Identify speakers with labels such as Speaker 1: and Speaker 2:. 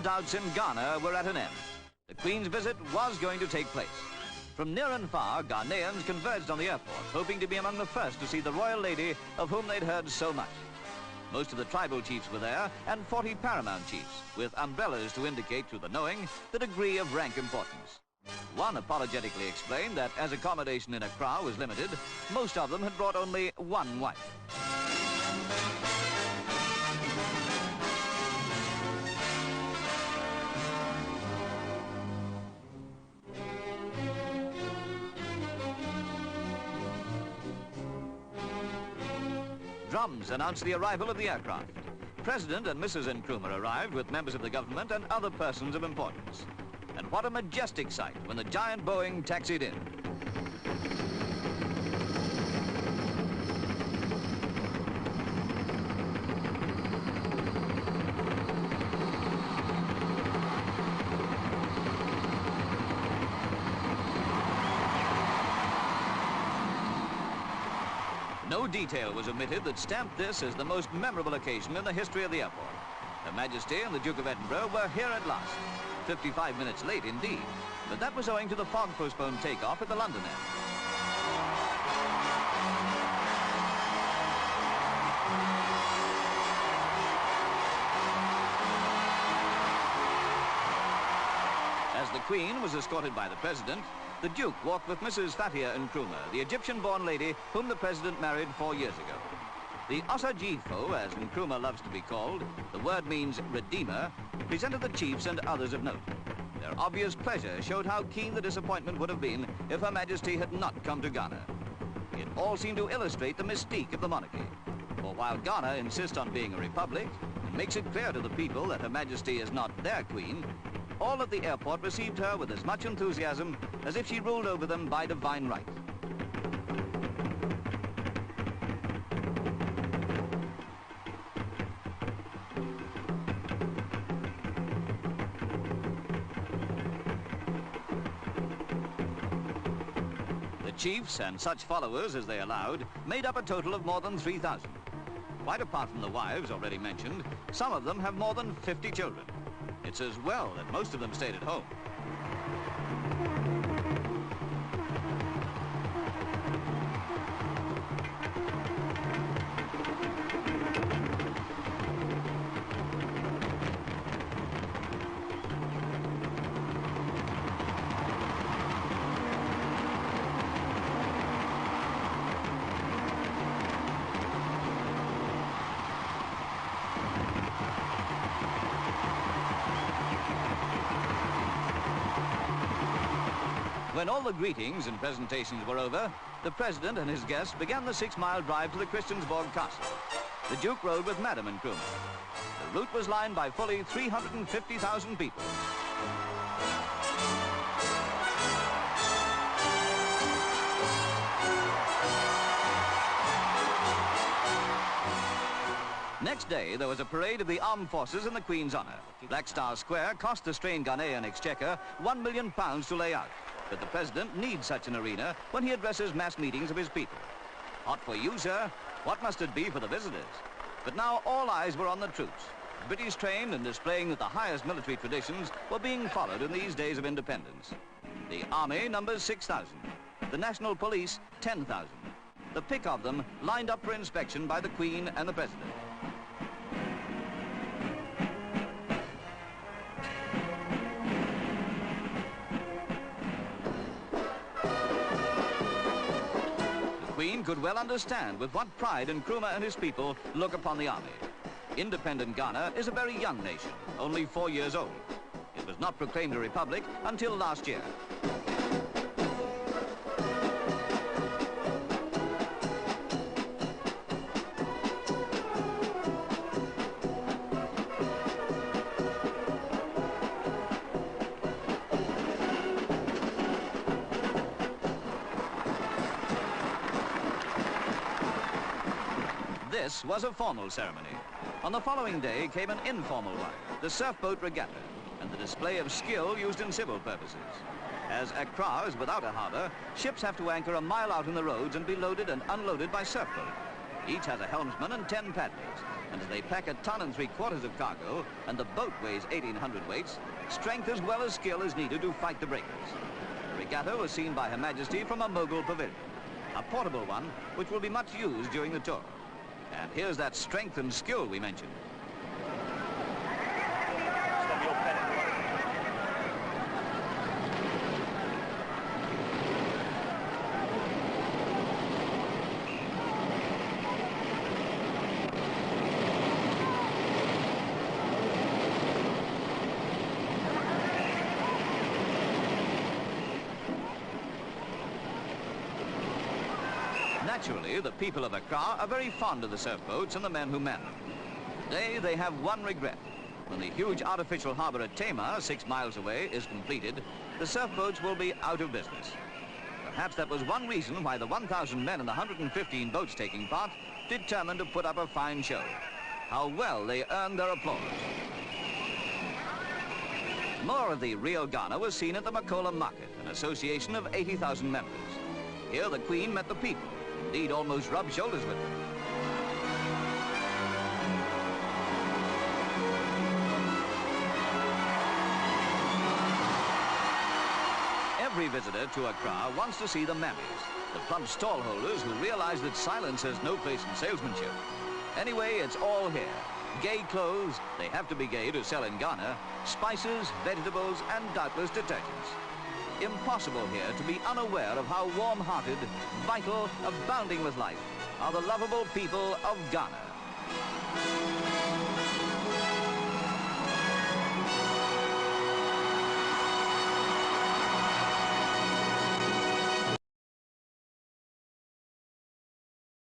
Speaker 1: doubts in Ghana were at an end. The Queen's visit was going to take place. From near and far, Ghanaians converged on the airport, hoping to be among the first to see the royal lady of whom they'd heard so much. Most of the tribal chiefs were there, and 40 paramount chiefs, with umbrellas to indicate to the knowing the degree of rank importance. One apologetically explained that as accommodation in Accra was limited, most of them had brought only one wife. Drums announced the arrival of the aircraft. President and Mrs. Nkrumah arrived with members of the government and other persons of importance. And what a majestic sight when the giant Boeing taxied in. No detail was omitted that stamped this as the most memorable occasion in the history of the airport. Her Majesty and the Duke of Edinburgh were here at last. 55 minutes late indeed, but that was owing to the fog-postponed takeoff at the London end. As the Queen was escorted by the President, the Duke walked with Mrs. Fatia Nkrumah, the Egyptian-born lady whom the President married 4 years ago. The Osajifo, as Nkrumah loves to be called, the word means redeemer, presented the chiefs and others of note. Their obvious pleasure showed how keen the disappointment would have been if Her Majesty had not come to Ghana. It all seemed to illustrate the mystique of the monarchy. For while Ghana insists on being a republic and makes it clear to the people that Her Majesty is not their queen, all at the airport received her with as much enthusiasm as if she ruled over them by divine right. The chiefs and such followers as they allowed made up a total of more than 3,000. Quite apart from the wives already mentioned, some of them have more than 50 children. It's as well that most of them stayed at home. When all the greetings and presentations were over, the President and his guests began the 6-mile drive to the Christiansborg Castle. The Duke rode with Madam Nkrumah. The route was lined by fully 350,000 people. Next day, there was a parade of the armed forces in the Queen's honour. Black Star Square cost the strained Ghanaian exchequer £1 million to lay out. But the President needs such an arena when he addresses mass meetings of his people. Hot for you, sir? What must it be for the visitors? But now all eyes were on the troops. British trained and displaying that the highest military traditions were being followed in these days of independence. The Army numbers 6,000. The National Police, 10,000. The pick of them lined up for inspection by the Queen and the President. The Queen could well understand with what pride Nkrumah and his people look upon the army. Independent Ghana is a very young nation, only 4 years old. It was not proclaimed a republic until last year. This was a formal ceremony. On the following day came an informal one, the surfboat regatta, and the display of skill used in civil purposes. As Accra is without a harbour, ships have to anchor a mile out in the roads and be loaded and unloaded by surfboat. Each has a helmsman and 10 paddlers, and as they pack 1 ton and 3/4 of cargo, and the boat weighs 1,800 weights, strength as well as skill is needed to fight the breakers. The regatta was seen by Her Majesty from a mogul pavilion, a portable one which will be much used during the tour. And here's that strength and skill we mentioned. Naturally, the people of Accra are very fond of the surf boats and the men who man them. Today, they have one regret. When the huge artificial harbour at Tamar, 6 miles away, is completed, the surf boats will be out of business. Perhaps that was one reason why the 1,000 men and the 115 boats taking part determined to put up a fine show. How well they earned their applause. More of the real Ghana was seen at the Makola Market, an association of 80,000 members. Here the Queen met the people, indeed almost rubbed shoulders with them. Every visitor to Accra wants to see the mammies, the plump stallholders who realize that silence has no place in salesmanship. Anyway, it's all here. Gay clothes, they have to be gay to sell in Ghana, spices, vegetables, and doubtless detergents. Impossible here to be unaware of how warm-hearted, vital, abounding with life are the lovable people of Ghana.